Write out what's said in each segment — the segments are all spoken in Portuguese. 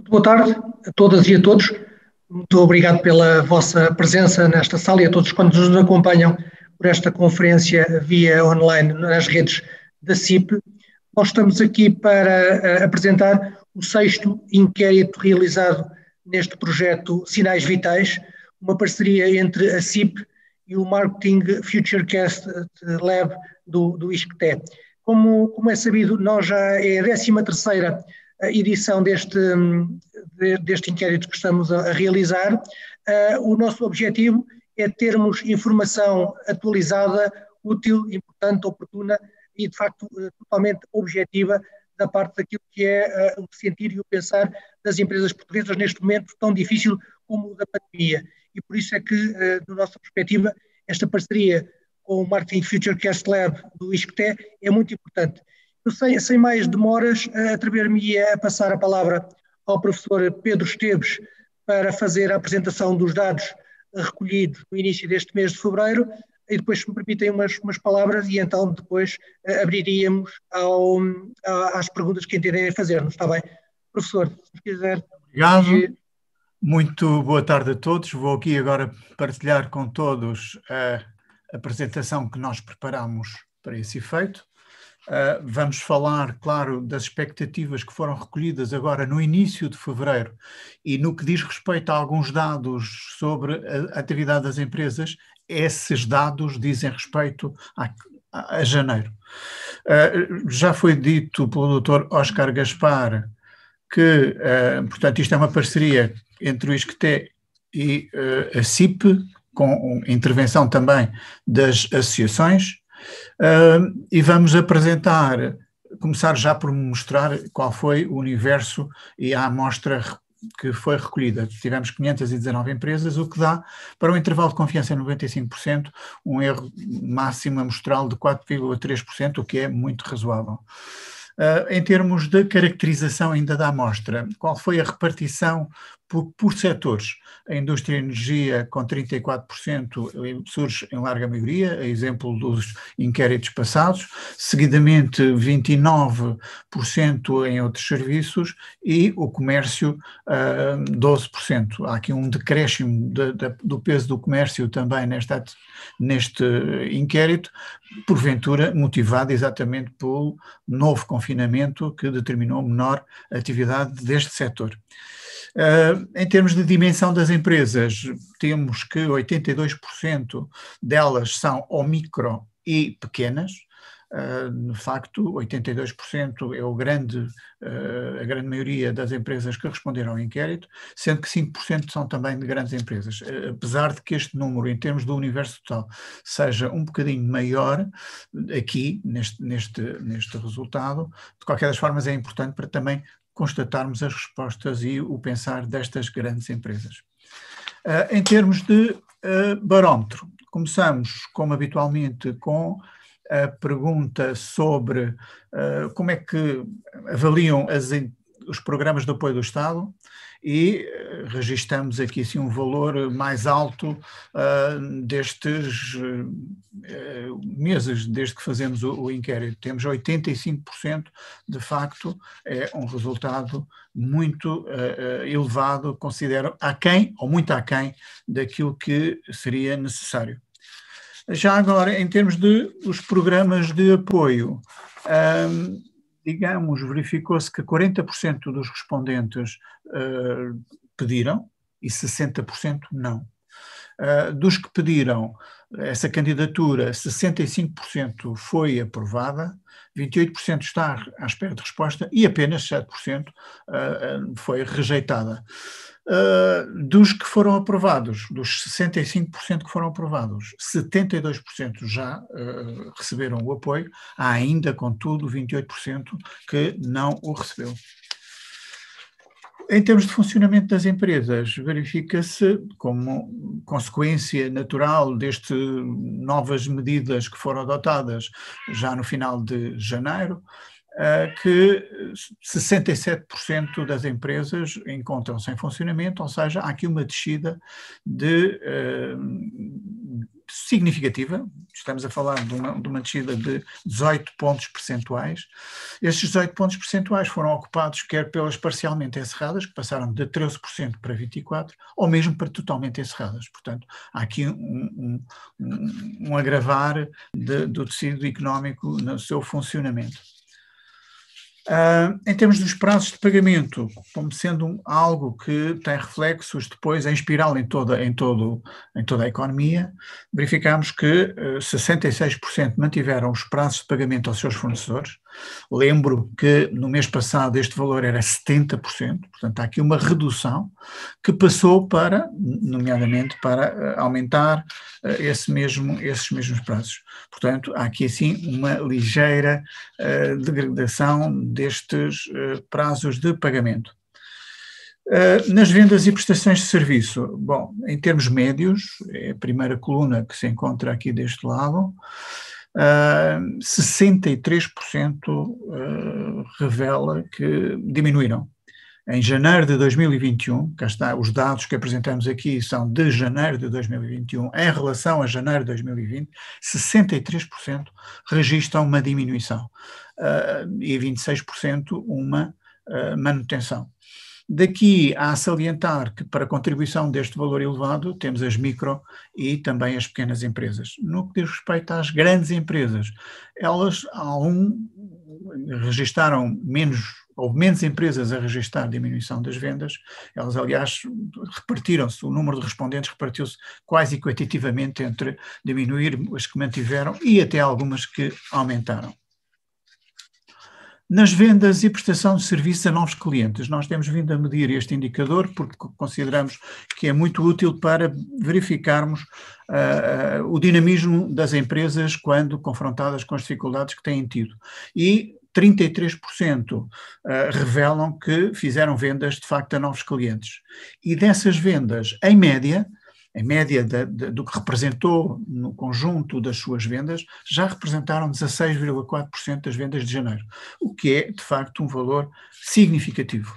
Boa tarde a todas e a todos. Muito obrigado pela vossa presença nesta sala e a todos quantos nos acompanham por esta conferência via online nas redes da CIP. Nós estamos aqui para apresentar o 6º inquérito realizado neste projeto Sinais Vitais, uma parceria entre a CIP e o Marketing Futurecast Lab do ISCTE. Como é sabido, nós já é a 13ª edição deste inquérito que estamos a realizar. O nosso objetivo é termos informação atualizada, útil, importante, oportuna e, de facto, totalmente objetiva da parte daquilo que é o sentir e o pensar das empresas portuguesas neste momento tão difícil como o da pandemia. E por isso é que, da nossa perspectiva, esta parceria com o Marketing Futurecast Lab do ISCTE é muito importante. Eu, sem mais demoras, atrever-me a passar a palavra ao professor Pedro Esteves para fazer a apresentação dos dados recolhidos no início deste mês de fevereiro e depois, se me permitem, umas palavras e então depois abriríamos às perguntas que entenderem fazer-nos. Está bem? Professor, se quiser... Obrigado. Muito boa tarde a todos. Vou aqui agora partilhar com todos a apresentação que nós preparamos para esse efeito. Vamos falar, claro, das expectativas que foram recolhidas agora no início de fevereiro e no que diz respeito a alguns dados sobre a atividade das empresas, esses dados dizem respeito a janeiro. Já foi dito pelo Dr. Óscar Gaspar que, portanto, isto é uma parceria entre o ISCTE e a CIP, com intervenção também das associações. E vamos começar já por mostrar qual foi o universo e a amostra que foi recolhida. Tivemos 519 empresas, o que dá para um intervalo de confiança de 95%, um erro máximo amostral de 4,3%, o que é muito razoável. Em termos de caracterização ainda da amostra, qual foi a repartição por setores? A indústria e energia com 34% surge em larga maioria, a exemplo dos inquéritos passados, seguidamente 29% em outros serviços e o comércio 12%. Há aqui um decréscimo do peso do comércio também neste inquérito, porventura motivado exatamente pelo novo confinamento que determinou menor atividade deste setor. Em termos de dimensão das empresas, temos que 82% delas são ou micro e pequenas. De facto, 82% é a grande maioria das empresas que responderam ao inquérito, sendo que 5% são também de grandes empresas. Apesar de que este número, em termos do universo total, seja um bocadinho maior aqui, neste resultado, de qualquer das formas é importante para também constatarmos as respostas e o pensar destas grandes empresas. Em termos de barómetro, começamos, como habitualmente, com a pergunta sobre como é que avaliam os programas de apoio do Estado e registamos aqui assim, um valor mais alto destes meses, desde que fazemos o inquérito. Temos 85%, de facto, é um resultado muito elevado, considero aquém ou muito aquém daquilo que seria necessário. Já agora, em termos de os programas de apoio, digamos, verificou-se que 40% dos respondentes pediram e 60% não. Dos que pediram essa candidatura, 65% foi aprovada, 28% está à espera de resposta e apenas 7% foi rejeitada. Dos que foram aprovados, dos 65% que foram aprovados, 72% já receberam o apoio, há ainda, contudo, 28% que não o recebeu. Em termos de funcionamento das empresas, verifica-se, como consequência natural destas novas medidas que foram adotadas já no final de janeiro, que 67% das empresas encontram-se em funcionamento, ou seja, há aqui uma descida significativa, estamos a falar de uma descida de 18 pontos percentuais. Estes 18 pontos percentuais foram ocupados quer pelas parcialmente encerradas, que passaram de 13% para 24%, ou mesmo para totalmente encerradas. Portanto, há aqui um agravar do tecido económico no seu funcionamento. Em termos dos prazos de pagamento, como sendo algo que tem reflexos depois em espiral em toda a economia, verificamos que 66% mantiveram os prazos de pagamento aos seus fornecedores. Lembro que no mês passado este valor era 70%, portanto há aqui uma redução que passou nomeadamente para aumentar esses mesmos prazos. Portanto, há aqui assim uma ligeira degradação destes prazos de pagamento. Nas vendas e prestações de serviço, bom, em termos médios, é a primeira coluna que se encontra aqui deste lado, 63% revela que diminuíram. Em janeiro de 2021, cá está, os dados que apresentamos aqui são de janeiro de 2021, em relação a janeiro de 2020, 63% registram uma diminuição e 26% uma manutenção. Daqui a salientar que para a contribuição deste valor elevado temos as micro e também as pequenas empresas. No que diz respeito às grandes empresas, elas registaram houve menos empresas a registrar diminuição das vendas, elas aliás repartiram-se, o número de respondentes repartiu-se quase equitativamente entre diminuir as que mantiveram e até algumas que aumentaram. Nas vendas e prestação de serviços a novos clientes, nós temos vindo a medir este indicador porque consideramos que é muito útil para verificarmos o dinamismo das empresas quando confrontadas com as dificuldades que têm tido. E 33% revelam que fizeram vendas de facto a novos clientes. E dessas vendas, em média do que representou no conjunto das suas vendas, já representaram 16,4% das vendas de janeiro, o que é, de facto, um valor significativo.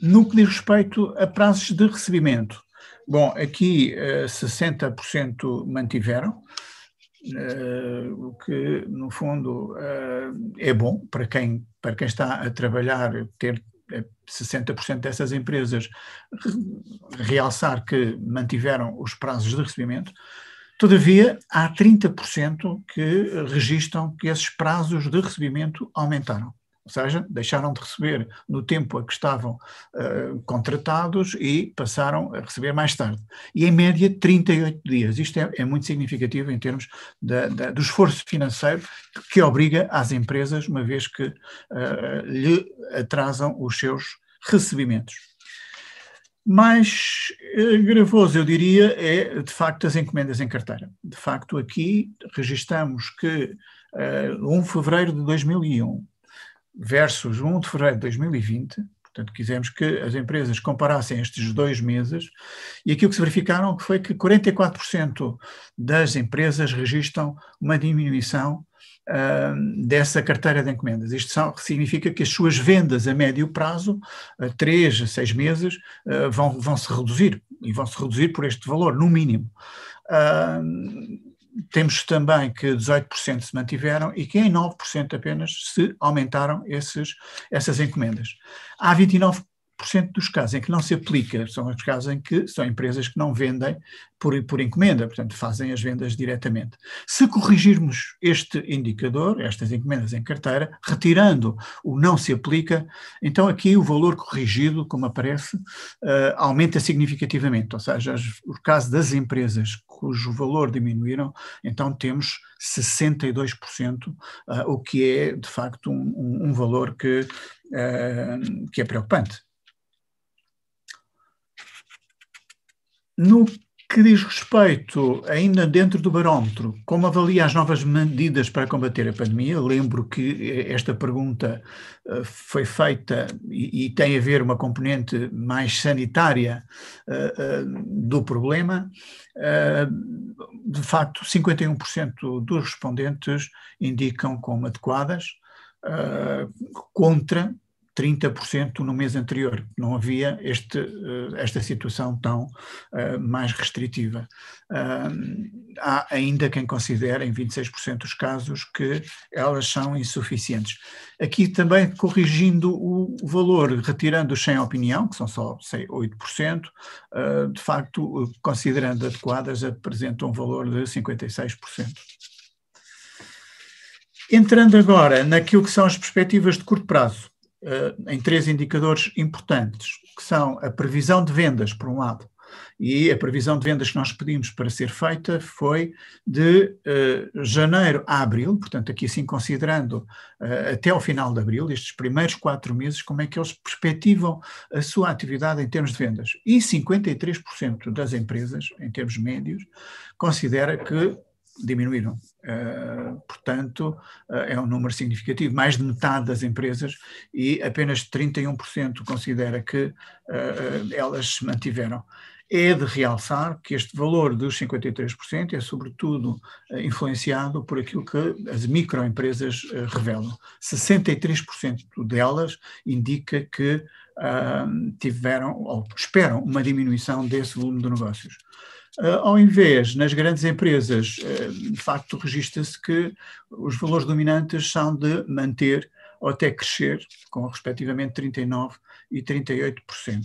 No que diz respeito a prazos de recebimento, bom, aqui 60% mantiveram, o que, no fundo, é bom para quem está a trabalhar, ter 60% dessas empresas realçar que mantiveram os prazos de recebimento. Todavia, há 30% que registram que esses prazos de recebimento aumentaram. Ou seja, deixaram de receber no tempo a que estavam contratados e passaram a receber mais tarde. E em média 38 dias. Isto é muito significativo em termos do esforço financeiro que obriga às empresas, uma vez que lhe atrasam os seus recebimentos. Mais gravoso, eu diria, é de facto as encomendas em carteira. De facto, aqui registamos que 1 de fevereiro de 2001 versus 1 de fevereiro de 2020, portanto quisemos que as empresas comparassem estes 2 meses, e aquilo que se verificaram foi que 44% das empresas registram uma diminuição dessa carteira de encomendas. Isto significa que as suas vendas a médio prazo, 3 a 6 meses, vão se reduzir, e vão se reduzir por este valor, no mínimo. Temos também que 18% se mantiveram e que em 9% apenas se aumentaram essas encomendas. Há 29% dos casos em que não se aplica, são os casos em que são empresas que não vendem por encomenda, portanto fazem as vendas diretamente. Se corrigirmos este indicador, estas encomendas em carteira, retirando o não se aplica, então aqui o valor corrigido, como aparece, aumenta significativamente, ou seja, o caso das empresas cujo valor diminuíram, então temos 62%, o que é de facto um valor que é preocupante. No que diz respeito, ainda dentro do barómetro, como avalia as novas medidas para combater a pandemia? Lembro que esta pergunta foi feita e tem a ver uma componente mais sanitária do problema. De facto, 51% dos respondentes indicam como adequadas, contra 30% no mês anterior. Não havia esta situação tão mais restritiva. Há ainda quem considere, em 26% dos casos, que elas são insuficientes. Aqui também corrigindo o valor, retirando os sem opinião, que são só 8%, de facto, considerando adequadas, apresentam um valor de 56%. Entrando agora naquilo que são as perspectivas de curto prazo, em 3 indicadores importantes, que são a previsão de vendas, por um lado, e a previsão de vendas que nós pedimos para ser feita foi de janeiro a abril, portanto aqui assim considerando até ao final de abril, estes primeiros 4 meses, como é que eles perspectivam a sua atividade em termos de vendas. E 53% das empresas, em termos médios, considera que diminuíram. Portanto, é um número significativo. Mais de metade das empresas e apenas 31% considera que elas se mantiveram. É de realçar que este valor dos 53% é sobretudo influenciado por aquilo que as microempresas revelam. 63% delas indica que tiveram ou esperam uma diminuição desse volume de negócios. Ao invés, nas grandes empresas, de facto, registra-se que os valores dominantes são de manter ou até crescer, com respectivamente 39% e 38%.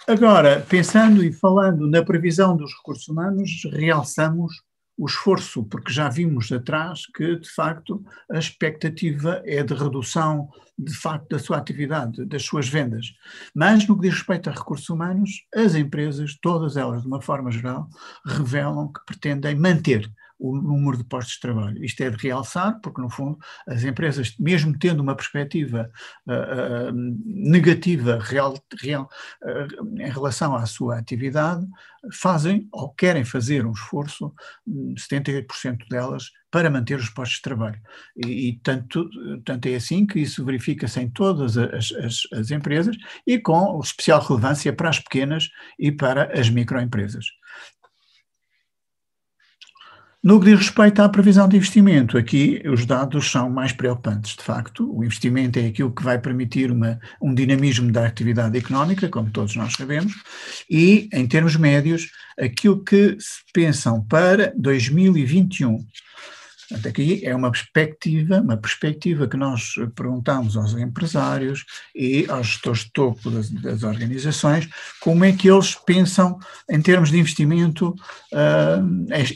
Agora, pensando e falando na previsão dos recursos humanos, realçamos o esforço, porque já vimos atrás que, de facto, a expectativa é de redução, de facto, da sua atividade, das suas vendas. Mas, no que diz respeito a recursos humanos, as empresas, todas elas, de uma forma geral, revelam que pretendem manter o número de postos de trabalho. Isto é de realçar, porque, no fundo, as empresas, mesmo tendo uma perspectiva negativa real, em relação à sua atividade, fazem ou querem fazer um esforço, 78% delas, para manter os postos de trabalho. E tanto é assim que isso verifica-se em todas as empresas e com especial relevância para as pequenas e para as microempresas. No que diz respeito à previsão de investimento, aqui os dados são mais preocupantes. De facto, o investimento é aquilo que vai permitir um dinamismo da atividade económica, como todos nós sabemos, e, em termos médios, aquilo que se pensam para 2021. Portanto, aqui é uma perspectiva que nós perguntamos aos empresários e aos gestores de topo das organizações, como é que eles pensam em termos de investimento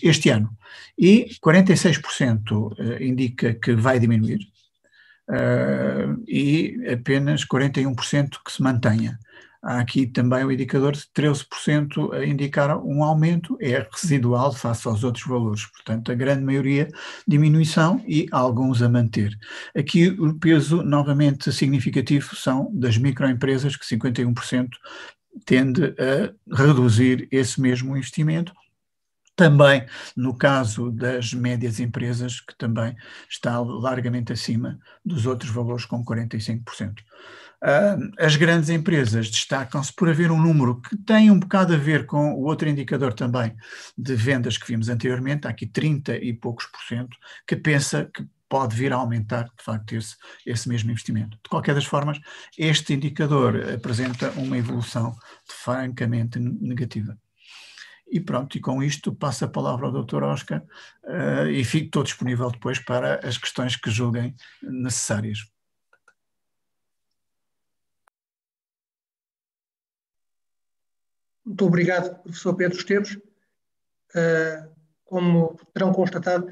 este ano. E 46% indica que vai diminuir e apenas 41% que se mantenha. Há aqui também o indicador de 13% a indicar um aumento, é residual face aos outros valores. Portanto, a grande maioria diminuição e alguns a manter. Aqui o peso novamente significativo são das microempresas, que 51% tende a reduzir esse mesmo investimento. Também no caso das médias empresas, que também está largamente acima dos outros valores, com 45%. As grandes empresas destacam-se por haver um número que tem um bocado a ver com o outro indicador também de vendas que vimos anteriormente, há aqui 30 e poucos %, que pensa que pode vir a aumentar, de facto, esse mesmo investimento. De qualquer das formas, este indicador apresenta uma evolução francamente negativa. E pronto, e com isto passo a palavra ao Dr. Oscar e estou disponível depois para as questões que julguem necessárias. Muito obrigado, professor Pedro Esteves. Como terão constatado,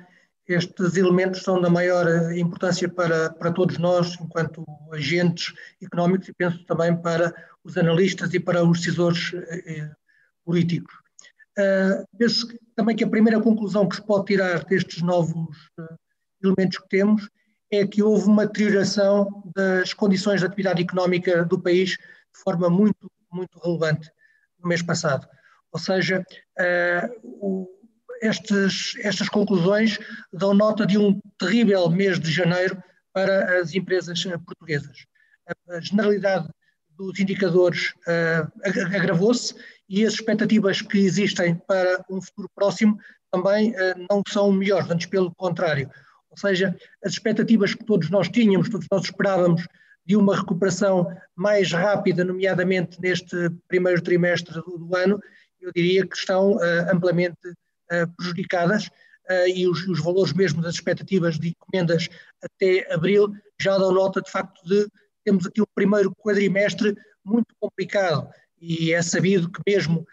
estes elementos são da maior importância para todos nós, enquanto agentes económicos, e penso também para os analistas e para os decisores políticos. Penso também que a primeira conclusão que se pode tirar destes novos elementos que temos é que houve uma deterioração das condições de atividade económica do país de forma muito, muito relevante no mês passado. Ou seja, estas conclusões dão nota de um terrível mês de janeiro para as empresas portuguesas. A generalidade dos indicadores agravou-se e as expectativas que existem para um futuro próximo também não são melhores, antes pelo contrário. Ou seja, as expectativas que todos nós tínhamos, todos nós esperávamos de uma recuperação mais rápida, nomeadamente neste primeiro trimestre do ano, eu diria que estão amplamente prejudicadas e os valores mesmo das expectativas de encomendas até abril já dão nota de facto de temos aqui o primeiro quadrimestre muito complicado e é sabido que mesmo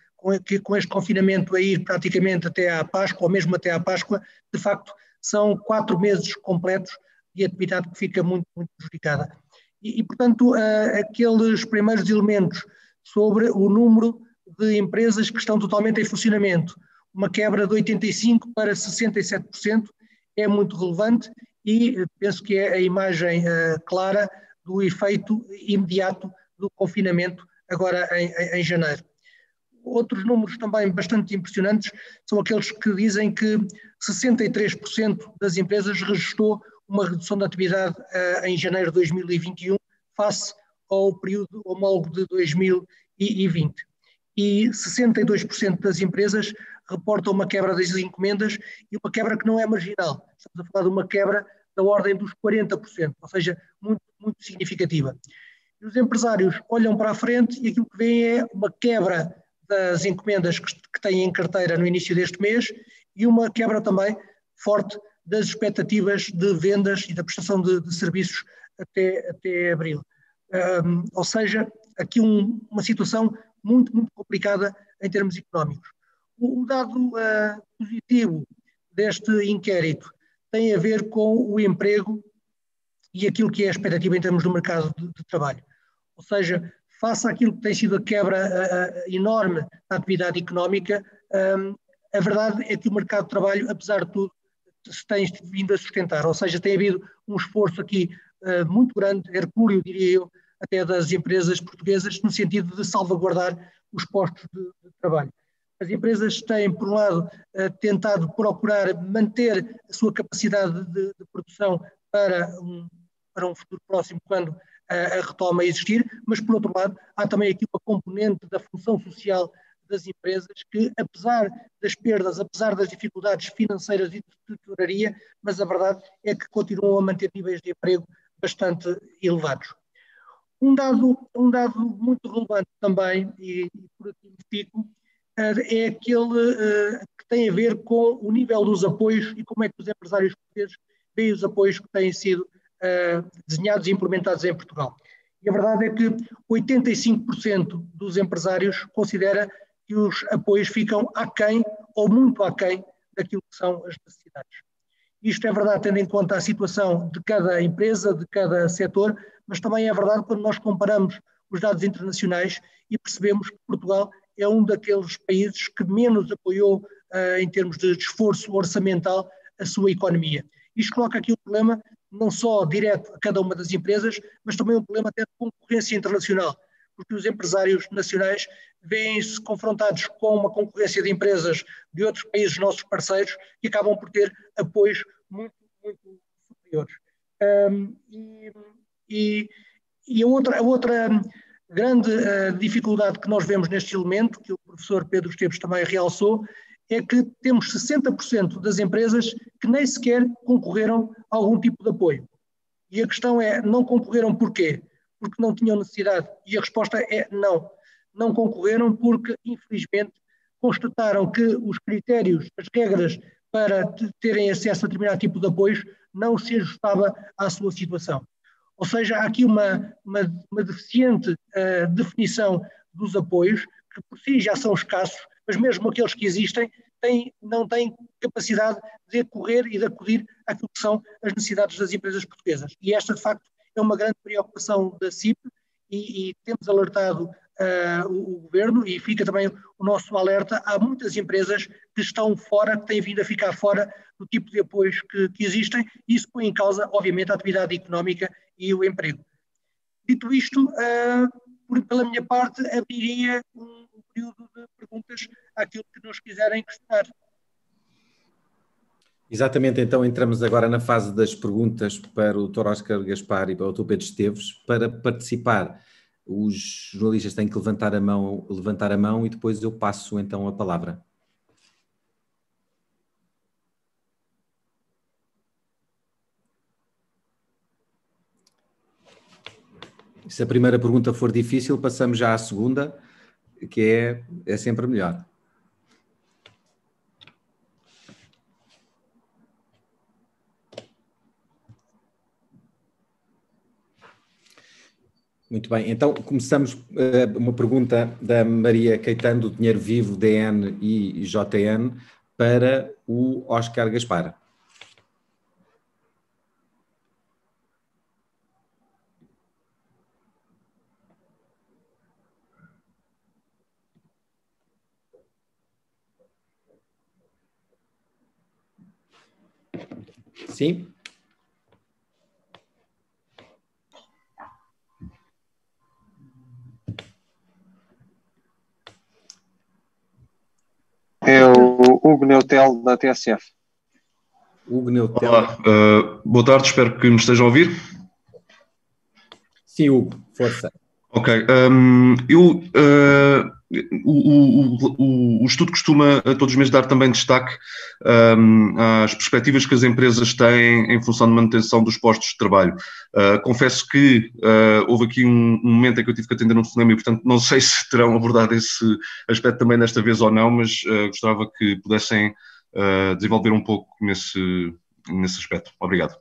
com este confinamento a ir praticamente até à Páscoa, ou mesmo até à Páscoa, de facto são 4 meses completos de atividade que fica muito, muito prejudicada. Portanto, aqueles primeiros elementos sobre o número de empresas que estão totalmente em funcionamento, uma quebra de 85% para 67% é muito relevante e penso que é a imagem clara do efeito imediato do confinamento agora em janeiro. Outros números também bastante impressionantes são aqueles que dizem que 63% das empresas registrou uma redução da atividade em janeiro de 2021 face ao período homólogo de 2020. E 62% das empresas reportam uma quebra das encomendas e uma quebra que não é marginal. Estamos a falar de uma quebra da ordem dos 40%, ou seja, muito, muito significativa. E os empresários olham para a frente e aquilo que vêem é uma quebra das encomendas que têm em carteira no início deste mês e uma quebra também forte das expectativas de vendas e da prestação de serviços até abril. Ou seja, aqui uma situação muito, muito complicada em termos económicos. O dado positivo deste inquérito tem a ver com o emprego e aquilo que é a expectativa em termos do mercado de trabalho. Ou seja, face àquilo que tem sido a quebra enorme da atividade económica, a verdade é que o mercado de trabalho, apesar de tudo, se tem vindo a sustentar. Ou seja, tem havido um esforço aqui muito grande, hercúleo, diria eu, até das empresas portuguesas, no sentido de salvaguardar os postos de trabalho. As empresas têm, por um lado, tentado procurar manter a sua capacidade de produção para um futuro próximo, quando a retoma existir, mas, por outro lado, há também aqui uma componente da função social das empresas que, apesar das perdas, apesar das dificuldades financeiras e de tesouraria, mas a verdade é que continuam a manter níveis de emprego bastante elevados. Um dado muito relevante também, e por aqui me fico, é aquele que tem a ver com o nível dos apoios e como é que os empresários portugueses veem os apoios que têm sido desenhados e implementados em Portugal. E a verdade é que 85% dos empresários considera que os apoios ficam aquém ou muito aquém daquilo que são as necessidades. Isto é verdade tendo em conta a situação de cada empresa, de cada setor, mas também é verdade quando nós comparamos os dados internacionais e percebemos que Portugal é um daqueles países que menos apoiou em termos de esforço orçamental a sua economia. Isto coloca aqui um problema não só direto a cada uma das empresas, mas também um problema até de concorrência internacional, porque os empresários nacionais veem-se confrontados com uma concorrência de empresas de outros países nossos parceiros que acabam por ter apoios muito, muito superiores. E a outra grande dificuldade que nós vemos neste elemento, que o professor Pedro Esteves também realçou, é que temos 60% das empresas que nem sequer concorreram a algum tipo de apoio. E a questão é, não concorreram porquê? Porque não tinham necessidade. E a resposta é não. Não concorreram porque, infelizmente, constataram que os critérios, as regras para terem acesso a determinado tipo de apoios não se ajustava à sua situação. Ou seja, há aqui uma deficiente definição dos apoios, que por si já são escassos, mas mesmo aqueles que existem não têm capacidade de correr e de acudir àquilo que são as necessidades das empresas portuguesas. E esta, de facto, é uma grande preocupação da CIP e temos alertado o Governo e fica também o nosso alerta. Há muitas empresas que estão fora, que têm vindo a ficar fora do tipo de apoios que existem e isso põe em causa, obviamente, a atividade económica e o emprego. Dito isto, pela minha parte, abriria um período de perguntas àquilo que nos quiserem questionar. Exatamente, então entramos agora na fase das perguntas para o Dr. Óscar Gaspar e para o Dr. Pedro Esteves. Para participar, os jornalistas têm que levantar a mão e depois eu passo então a palavra. Se a primeira pergunta for difícil, passamos já à segunda, que é sempre melhor. Muito bem, então começamos uma pergunta da Maria Caetano, do Dinheiro Vivo, DN e JN, para o Óscar Gaspar. Sim? É o Hugo Neutel, da TSF. Hugo Neutel. Olá, boa tarde, espero que me estejam a ouvir. Sim, Hugo, força. Ok, o estudo costuma todos os meses dar também destaque às perspectivas que as empresas têm em função de manutenção dos postos de trabalho. Confesso que houve aqui um momento em que eu tive que atender um telefonema e, portanto, não sei se terão abordado esse aspecto também desta vez ou não, mas gostava que pudessem desenvolver um pouco nesse aspecto. Obrigado.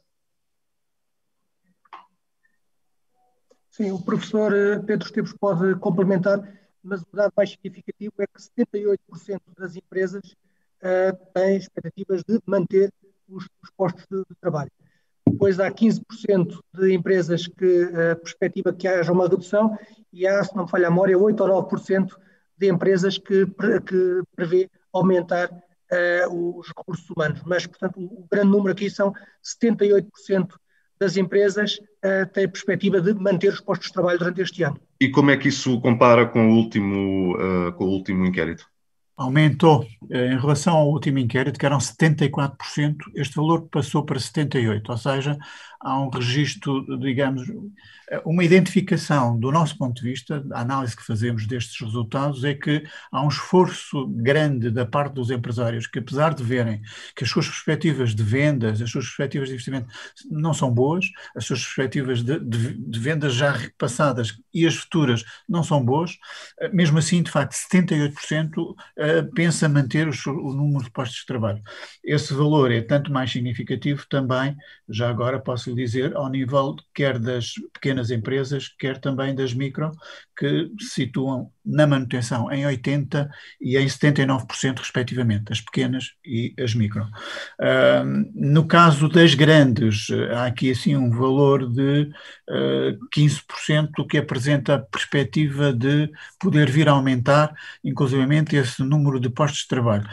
Sim, o professor Pedro Esteves pode complementar, mas o dado mais significativo é que 78% das empresas têm expectativas de manter os postos de trabalho. Depois há 15% de empresas que perspectiva que haja uma redução e há, se não me falha a memória, 8 ou 9% de empresas que prevê aumentar os recursos humanos. Mas, portanto, o grande número aqui são 78% das empresas têm a perspectiva de manter os postos de trabalho durante este ano. E como é que isso compara com o último inquérito? Aumentou em relação ao último inquérito, que eram 74%, este valor passou para 78%, ou seja, há um registro, digamos, uma identificação do nosso ponto de vista, a análise que fazemos destes resultados é que há um esforço grande da parte dos empresários que, apesar de verem que as suas perspectivas de vendas, as suas perspectivas de investimento não são boas, as suas perspectivas de vendas já repassadas e as futuras não são boas, mesmo assim, de facto, 78% pensa manter o número de postos de trabalho. Esse valor é tanto mais significativo também, já agora posso lhe dizer, ao nível quer das pequenas empresas, quer também das micro, que se situam na manutenção em 80% e em 79% respectivamente, as pequenas e as micro. No caso das grandes, há aqui assim um valor de 15% que apresenta a perspectiva de poder vir a aumentar, inclusivamente esse número de postos de trabalho.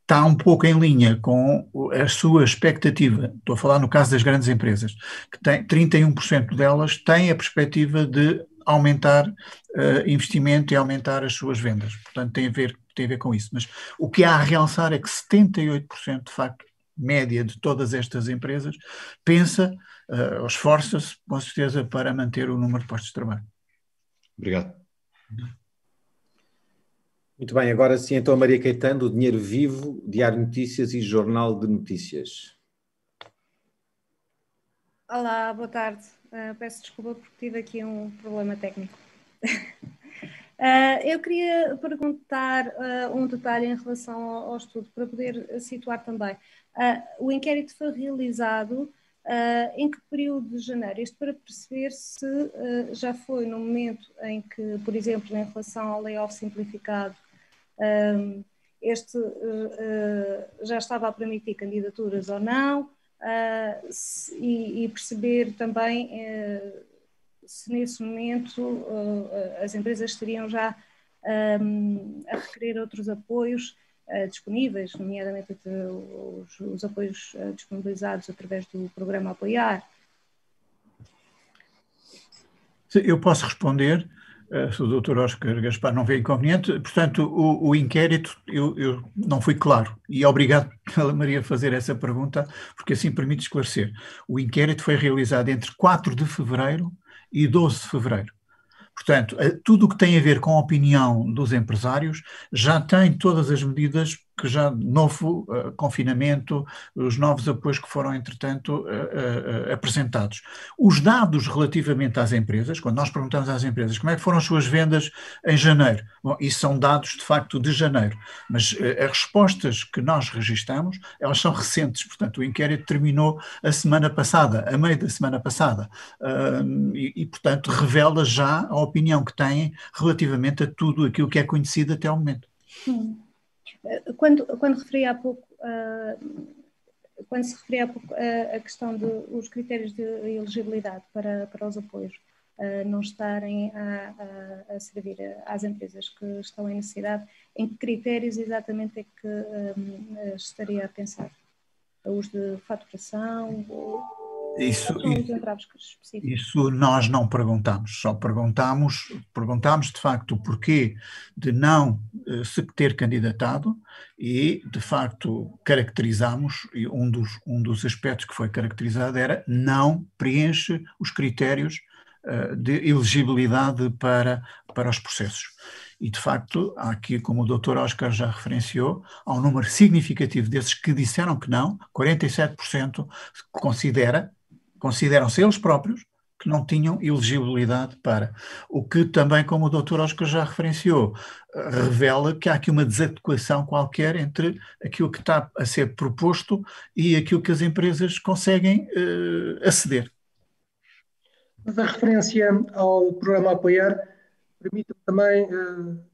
Está um pouco em linha com a sua expectativa, estou a falar no caso das grandes empresas, que tem 31% delas têm a perspectiva de aumentar investimento e aumentar as suas vendas. Portanto, tem a ver com isso. Mas o que há a realçar é que 78%, de facto, média de todas estas empresas, pensa ou esforça-se, com certeza, para manter o número de postos de trabalho. Obrigado. Muito bem, agora sim, então a Maria Caetano, do Dinheiro Vivo, Diário de Notícias e Jornal de Notícias. Olá, boa tarde. Peço desculpa porque tive aqui um problema técnico. Eu queria perguntar um detalhe em relação ao estudo, para poder situar também. O inquérito foi realizado em que período de janeiro? Isto para perceber se já foi no momento em que, por exemplo, em relação ao layoff simplificado, este já estava a permitir candidaturas ou não, e perceber também se nesse momento as empresas estariam já a requerer outros apoios disponíveis, nomeadamente os apoios disponibilizados através do programa Apoiar. Eu posso responder, se o Dr. Óscar Gaspar não vê inconveniente. Portanto, o inquérito, eu não fui claro, e obrigado pela Maria fazer essa pergunta, porque assim permite esclarecer. O inquérito foi realizado entre 4 de fevereiro e 12 de fevereiro. Portanto, tudo o que tem a ver com a opinião dos empresários já tem todas as medidas que já novo confinamento, os novos apoios que foram, entretanto, apresentados. Os dados relativamente às empresas, quando nós perguntamos às empresas como é que foram as suas vendas em janeiro, bom, isso são dados de facto de janeiro, mas as respostas que nós registramos, elas são recentes, portanto o inquérito terminou a semana passada, a meio da semana passada, e portanto revela já a opinião que têm relativamente a tudo aquilo que é conhecido até ao momento. Quando referi há pouco, quando se referia há pouco a questão dos critérios de elegibilidade para os apoios não estarem a servir às empresas que estão em necessidade, em que critérios exatamente é que estaria a pensar? Os de faturação? Isso nós não perguntamos, só perguntamos de facto o porquê de não se ter candidatado e de facto caracterizamos, e um dos aspectos que foi caracterizado era não preenche os critérios de elegibilidade para os processos. E, de facto, há aqui, como o Dr. Oscar já referenciou, há um número significativo desses que disseram que não, 47% consideram-se eles próprios que não tinham elegibilidade para. O que também, como o Dr. Oscar já referenciou, revela que há aqui uma desadequação qualquer entre aquilo que está a ser proposto e aquilo que as empresas conseguem aceder. Mas a referência ao programa Apoiar permite-me também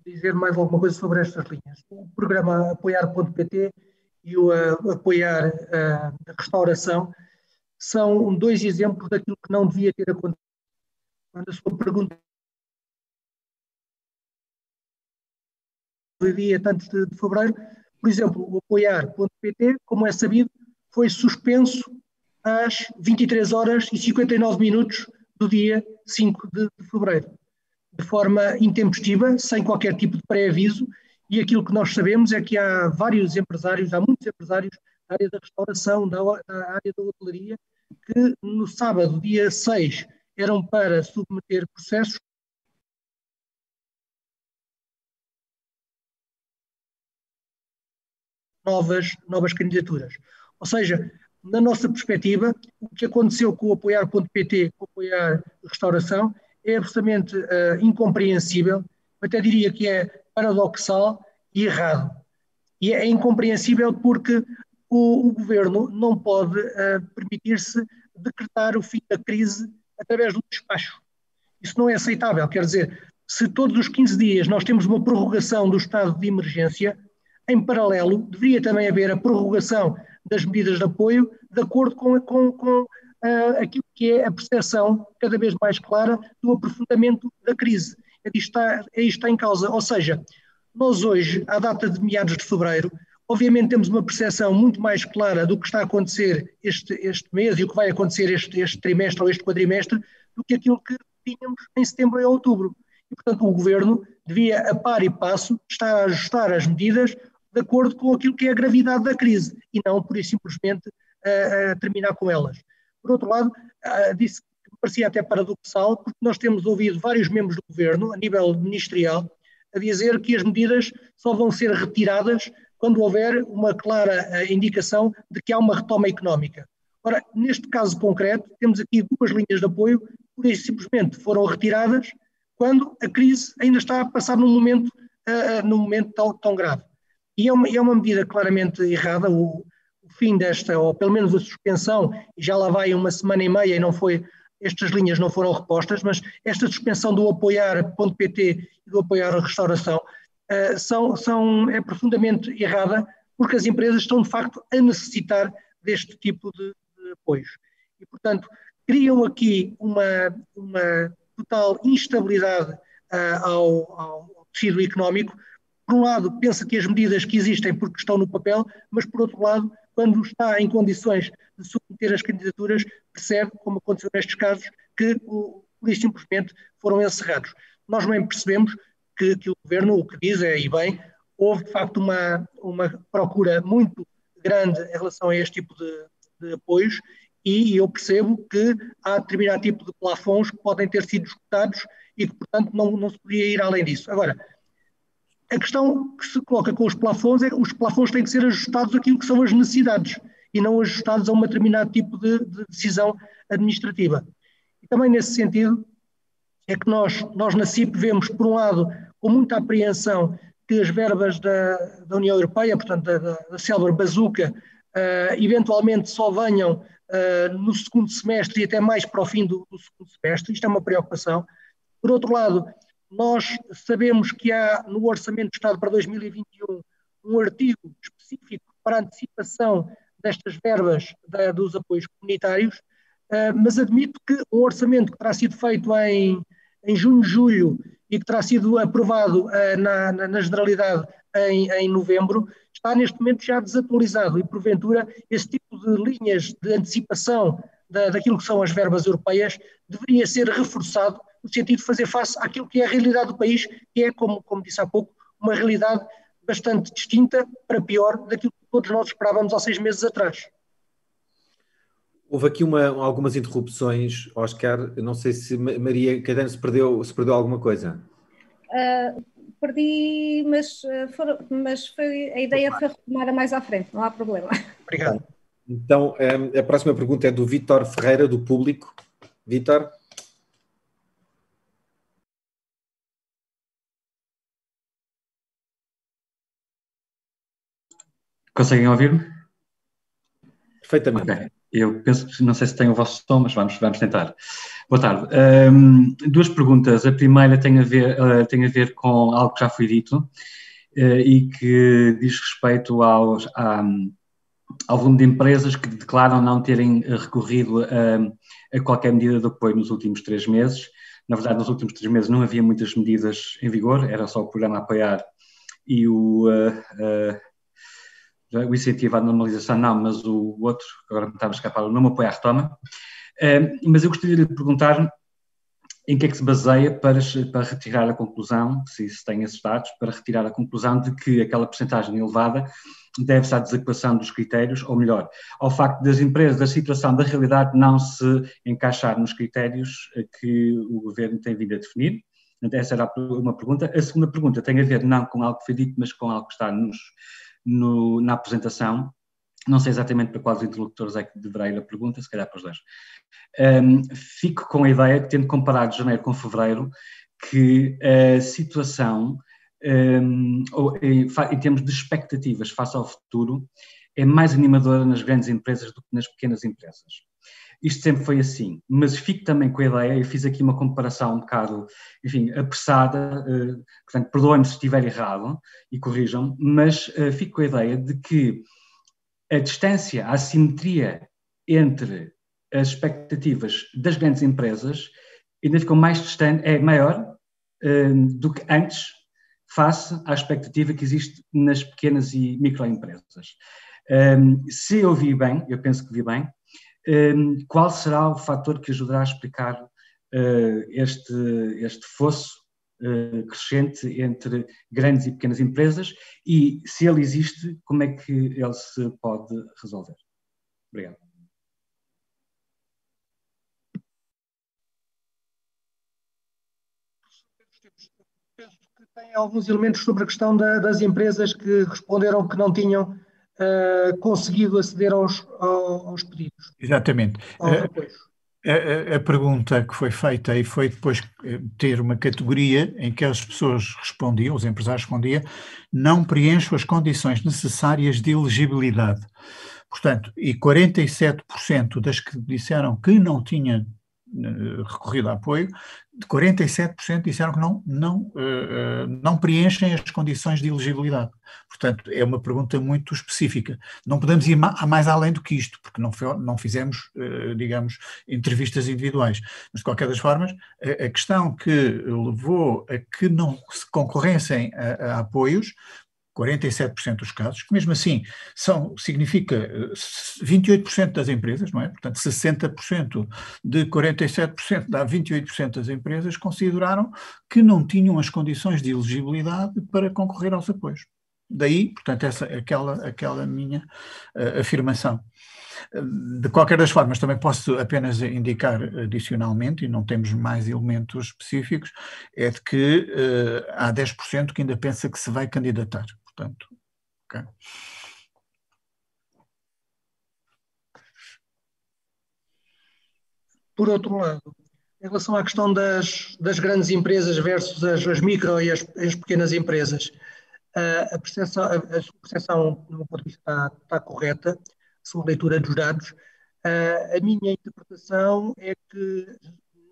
dizer mais alguma coisa sobre estas linhas. O programa Apoiar.pt e o Apoiar Restauração são dois exemplos daquilo que não devia ter acontecido. Quando a sua pergunta dia antes de fevereiro, por exemplo, o Apoiar.pt, como é sabido, foi suspenso às 23 horas e 59 minutos do dia 5 de fevereiro, de forma intempestiva, sem qualquer tipo de pré-aviso, e aquilo que nós sabemos é que há muitos empresários da área da restauração, da área da hotelaria, que no sábado, dia 6, eram para submeter processos novas candidaturas. Ou seja, na nossa perspectiva, o que aconteceu com o Apoiar.pt, com o Apoiar Restauração, é absolutamente incompreensível, até diria que é paradoxal e errado. E é incompreensível porque o governo não pode permitir-se decretar o fim da crise através do despacho. Isso não é aceitável. Quer dizer, se todos os 15 dias nós temos uma prorrogação do estado de emergência, em paralelo, deveria também haver a prorrogação das medidas de apoio de acordo com aquilo que é a percepção cada vez mais clara do aprofundamento da crise. Isto está em causa. Ou seja, nós hoje, à data de meados de fevereiro, obviamente temos uma percepção muito mais clara do que está a acontecer este mês e o que vai acontecer este trimestre ou este quadrimestre do que aquilo que tínhamos em setembro e outubro. E, portanto, o Governo devia, a par e passo, estar a ajustar as medidas de acordo com aquilo que é a gravidade da crise e não, por isso, simplesmente terminar com elas. Por outro lado, disse que me parecia até paradoxal, porque nós temos ouvido vários membros do Governo, a nível ministerial, a dizer que as medidas só vão ser retiradas quando houver uma clara indicação de que há uma retoma económica. Ora, neste caso concreto, temos aqui duas linhas de apoio, por isso simplesmente foram retiradas quando a crise ainda está a passar num momento tão grave. E é uma medida claramente errada, o fim desta, ou pelo menos a suspensão, e já lá vai uma semana e meia e estas linhas não foram repostas, mas esta suspensão do Apoiar.pt e do Apoiar Restauração é profundamente errada, porque as empresas estão de facto a necessitar deste tipo de apoios. E, portanto, criam aqui uma total instabilidade ao tecido económico. Por um lado, pensa que as medidas que existem porque estão no papel, mas por outro lado, quando está em condições de submeter as candidaturas, percebe, como aconteceu nestes casos, que por isso simplesmente foram encerrados. Nós bem percebemos que o Governo, o que diz e bem, houve de facto uma procura muito grande em relação a este tipo de apoios e eu percebo que há determinado tipo de plafons que podem ter sido escutados e que, portanto, não se podia ir além disso. Agora, A questão que se coloca com os plafons é que os plafons têm que ser ajustados àquilo que são as necessidades e não ajustados a um determinado tipo de decisão administrativa. E também nesse sentido é que nós na CIP vemos, por um lado, com muita apreensão que as verbas da União Europeia, portanto da célebre bazuca, eventualmente só venham no segundo semestre e até mais para o fim do segundo semestre. Isto é uma preocupação. Por outro lado, nós sabemos que há no Orçamento do Estado para 2021 um artigo específico para a antecipação destas verbas dos apoios comunitários, mas admito que um orçamento que terá sido feito em junho, julho e que terá sido aprovado na generalidade em novembro, está neste momento já desatualizado e, porventura, esse tipo de linhas de antecipação daquilo que são as verbas europeias deveria ser reforçado no sentido de fazer face àquilo que é a realidade do país, que é, como disse há pouco, uma realidade bastante distinta, para pior, daquilo que todos nós esperávamos há 6 meses atrás. Houve aqui algumas interrupções, Oscar. Eu não sei se Maria Caetano se perdeu alguma coisa. Perdi, mas a ideia foi retomar mais à frente, não há problema. Obrigado. Então, a próxima pergunta é do Vítor Ferreira, do Público. Vítor? Conseguem ouvir-me? Perfeitamente. Okay. Eu penso que, não sei se tem o vosso som, mas vamos tentar. Boa tarde. Duas perguntas. A primeira tem a ver com algo que já foi dito e que diz respeito ao volume de empresas que declaram não terem recorrido a qualquer medida de apoio nos últimos 3 meses. Na verdade, nos últimos 3 meses não havia muitas medidas em vigor, era só o programa a apoiar e o incentivo à normalização não, mas o outro, agora me estava a escapar o nome, apoio à retoma. Mas eu gostaria de perguntar em que é que se baseia para retirar a conclusão, se tem esses dados, para retirar a conclusão de que aquela percentagem elevada deve-se à desadequação dos critérios, ou melhor, ao facto das empresas, da situação da realidade não se encaixar nos critérios que o Governo tem vindo a definir. Essa era uma pergunta. A segunda pergunta tem a ver não com algo que foi dito, mas com algo que está na apresentação. Não sei exatamente para quais interlocutores é que deverá ir a pergunta, se calhar para os dois. Fico com a ideia que, tendo comparado janeiro com fevereiro, que a situação, em termos de expectativas face ao futuro, é mais animadora nas grandes empresas do que nas pequenas empresas. Isto sempre foi assim, mas fico também com a ideia, eu fiz aqui uma comparação um bocado, enfim, apressada, portanto, perdoem-me se estiver errado e corrijam, mas fico com a ideia de que a distância, a assimetria entre as expectativas das grandes empresas ainda ficou mais distante, é maior do que antes, face à expectativa que existe nas pequenas e microempresas. Se eu vi bem, eu penso que vi bem, qual será o fator que ajudará a explicar este fosso crescente entre grandes e pequenas empresas e, se ele existe, como é que ele se pode resolver? Obrigado. Penso que tem alguns elementos sobre a questão das empresas que responderam que não tinham conseguido aceder aos pedidos. Exatamente. A pergunta que foi feita e foi depois ter uma categoria em que as pessoas respondiam, os empresários respondiam, não preencho as condições necessárias de elegibilidade. Portanto, e 47% das que disseram que não tinham recorrido a apoio, 47% disseram que não preenchem as condições de elegibilidade. Portanto, é uma pergunta muito específica. Não podemos ir mais além do que isto, porque não fizemos, digamos, entrevistas individuais. Mas, de qualquer das formas, a questão que levou a que não se concorressem a apoios, 47% dos casos, que mesmo assim significa 28% das empresas, não é? Portanto, 60% de 47% dá 28% das empresas consideraram que não tinham as condições de elegibilidade para concorrer aos apoios. Daí, portanto, aquela minha afirmação. De qualquer das formas, também posso apenas indicar adicionalmente, e não temos mais elementos específicos, é de que há 10% que ainda pensa que se vai candidatar. Portanto, ok. Por outro lado, em relação à questão das grandes empresas versus as micro e as pequenas empresas, a sua percepção, do meu ponto de vista, está correta, a sua leitura dos dados. A minha interpretação é que,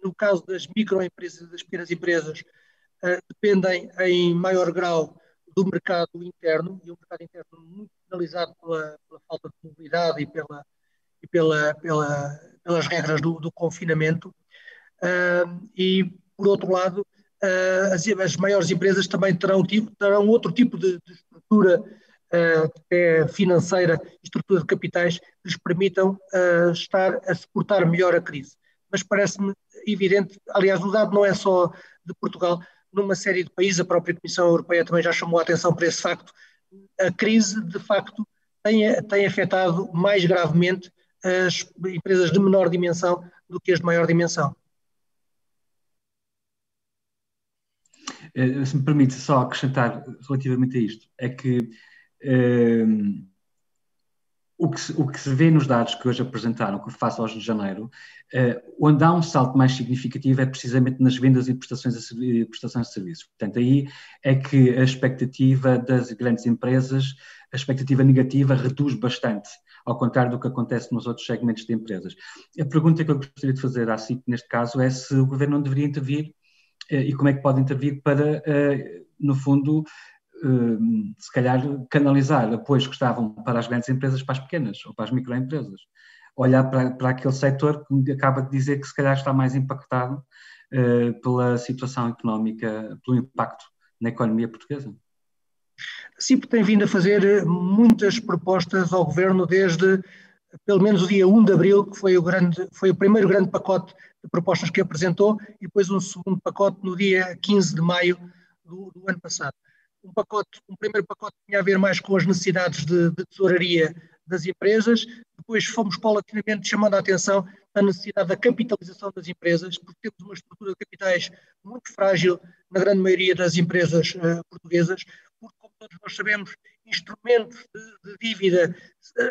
no caso das microempresas e das pequenas empresas, dependem em maior grau do mercado interno, e o mercado interno muito penalizado pela falta de mobilidade pelas regras do confinamento. E, por outro lado, as maiores empresas também terão outro tipo de estrutura financeira, estrutura de capitais, que lhes permitam estar a suportar melhor a crise. Mas parece-me evidente, aliás, o dado não é só de Portugal, numa série de países, a própria Comissão Europeia também já chamou a atenção para esse facto, a crise, de facto, tem afetado mais gravemente as empresas de menor dimensão do que as de maior dimensão. Se me permite só acrescentar relativamente a isto, é que o que se vê nos dados que hoje apresentaram, que face aos de janeiro, onde há um salto mais significativo é precisamente nas vendas e prestações de serviços. Portanto, aí é que a expectativa das grandes empresas, a expectativa negativa reduz bastante, ao contrário do que acontece nos outros segmentos de empresas. A pergunta que eu gostaria de fazer à CIP, neste caso, é se o Governo não deveria intervir e como é que pode intervir para, no fundo, se calhar canalizar apoios que estavam para as grandes empresas para as pequenas ou para as microempresas. Olhar para aquele setor que acaba de dizer que se calhar está mais impactado pela situação económica, pelo impacto na economia portuguesa. A CIP tem vindo a fazer muitas propostas ao Governo desde pelo menos o dia 1 de abril, que foi o primeiro grande pacote de propostas que apresentou, e depois um segundo pacote no dia 15 de maio do ano passado. Um primeiro pacote tinha a ver mais com as necessidades de tesouraria das empresas, depois fomos paulatinamente chamando a atenção da necessidade da capitalização das empresas, porque temos uma estrutura de capitais muito frágil na grande maioria das empresas portuguesas, porque, como todos nós sabemos, instrumentos de dívida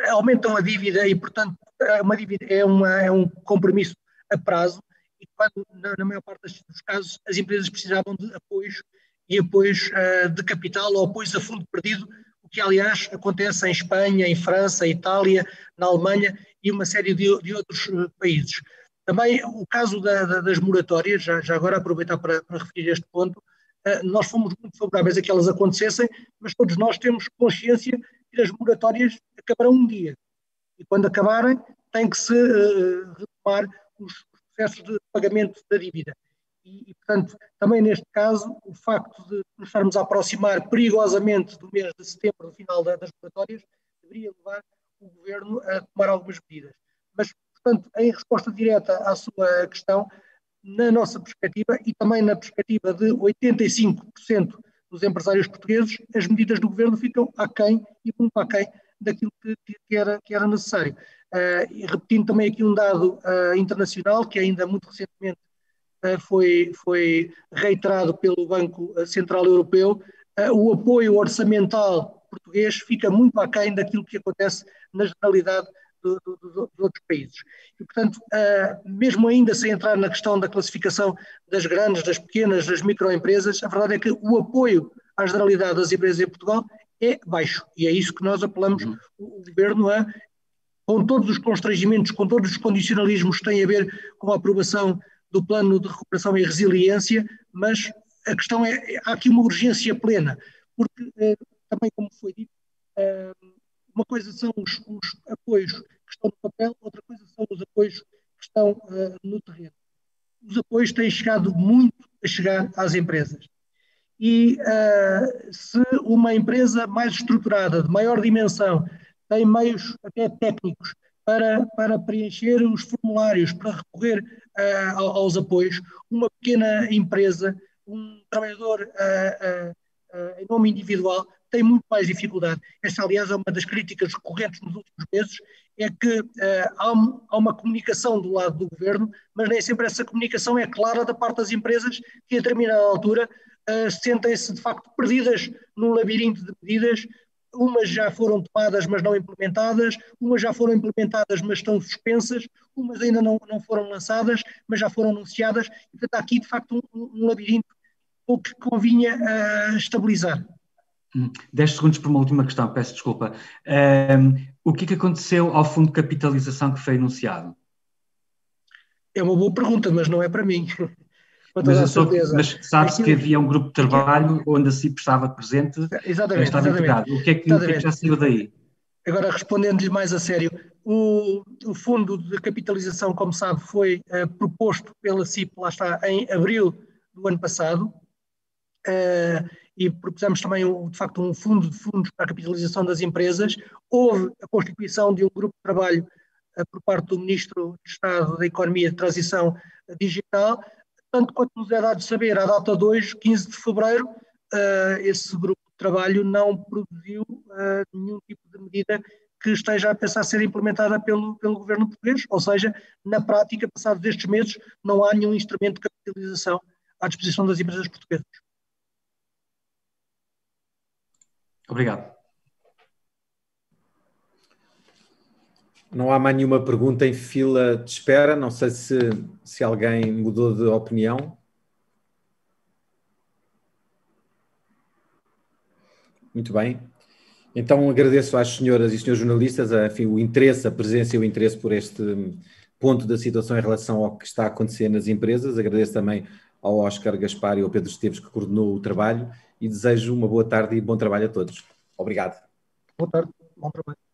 aumentam a dívida e, portanto, uma dívida é um compromisso a prazo, e quando, na maior parte dos casos, as empresas precisavam de apoios de capital ou apoios a fundo perdido, o que, aliás, acontece em Espanha, em França, Itália, na Alemanha e uma série de outros países. Também o caso das moratórias, já agora aproveitar para referir este ponto, nós fomos muito favoráveis a que elas acontecessem, mas todos nós temos consciência que as moratórias acabarão um dia. E quando acabarem, tem que se retomar os processos de pagamento da dívida. E, portanto, também neste caso, o facto de nos estarmos a aproximar perigosamente do mês de setembro, do final das moratórias, deveria levar o Governo a tomar algumas medidas. Mas, portanto, em resposta direta à sua questão, na nossa perspectiva e também na perspectiva de 85% dos empresários portugueses, as medidas do Governo ficam aquém e muito aquém daquilo que era necessário. E repetindo também aqui um dado internacional, que ainda muito recentemente foi reiterado pelo Banco Central Europeu, o apoio orçamental português fica muito aquém daquilo que acontece na generalidade dos outros países. E, portanto, mesmo ainda sem entrar na questão da classificação das grandes, das pequenas, das microempresas, a verdade é que o apoio à generalidade das empresas em Portugal é baixo. E é isso que nós apelamos o Governo com todos os constrangimentos, com todos os condicionalismos que têm a ver com a aprovação do Plano de Recuperação e Resiliência, mas a questão há aqui uma urgência plena, porque também, como foi dito, uma coisa são os apoios que estão no papel, outra coisa são os apoios que estão no terreno. Os apoios têm chegado muito a chegar às empresas. E se uma empresa mais estruturada, de maior dimensão, tem meios até técnicos para preencher os formulários, para recorrer aos apoios, uma pequena empresa, um trabalhador em nome individual, tem muito mais dificuldade. Esta, aliás, é uma das críticas recorrentes nos últimos meses, é que há uma comunicação do lado do governo, mas nem sempre essa comunicação é clara da parte das empresas, que a determinada altura sentem-se de facto perdidas num labirinto de medidas. Umas já foram tomadas, mas não implementadas, umas já foram implementadas, mas estão suspensas, umas ainda não foram lançadas, mas já foram anunciadas. E, portanto, há aqui, de facto, um labirinto o que convinha estabilizar. 10 segundos para uma última questão, peço desculpa. O que aconteceu ao fundo de capitalização que foi anunciado? É uma boa pergunta, mas não é para mim. Mas sabe-se que havia um grupo de trabalho onde a CIP estava presente, estava integrado. O que é que já saiu daí? Agora, respondendo-lhe mais a sério, o fundo de capitalização, como sabe, foi proposto pela CIP, lá está, em abril do ano passado, e propusemos também, de facto, um fundo de fundos para a capitalização das empresas. Houve a constituição de um grupo de trabalho por parte do Ministro de Estado da Economia e de Transição Digital. Tanto quanto nos é dado saber, à data de hoje, 15 de fevereiro, esse grupo de trabalho não produziu nenhum tipo de medida que esteja a pensar ser implementada pelo governo português, ou seja, na prática, passados estes meses, não há nenhum instrumento de capitalização à disposição das empresas portuguesas. Obrigado. Não há mais nenhuma pergunta em fila de espera. Não sei se alguém mudou de opinião. Muito bem. Então agradeço às senhoras e senhores jornalistas o interesse, a presença e o interesse por este ponto da situação em relação ao que está a acontecer nas empresas. Agradeço também ao Óscar Gaspar e ao Pedro Esteves, que coordenou o trabalho, e desejo uma boa tarde e bom trabalho a todos. Obrigado. Boa tarde, bom trabalho.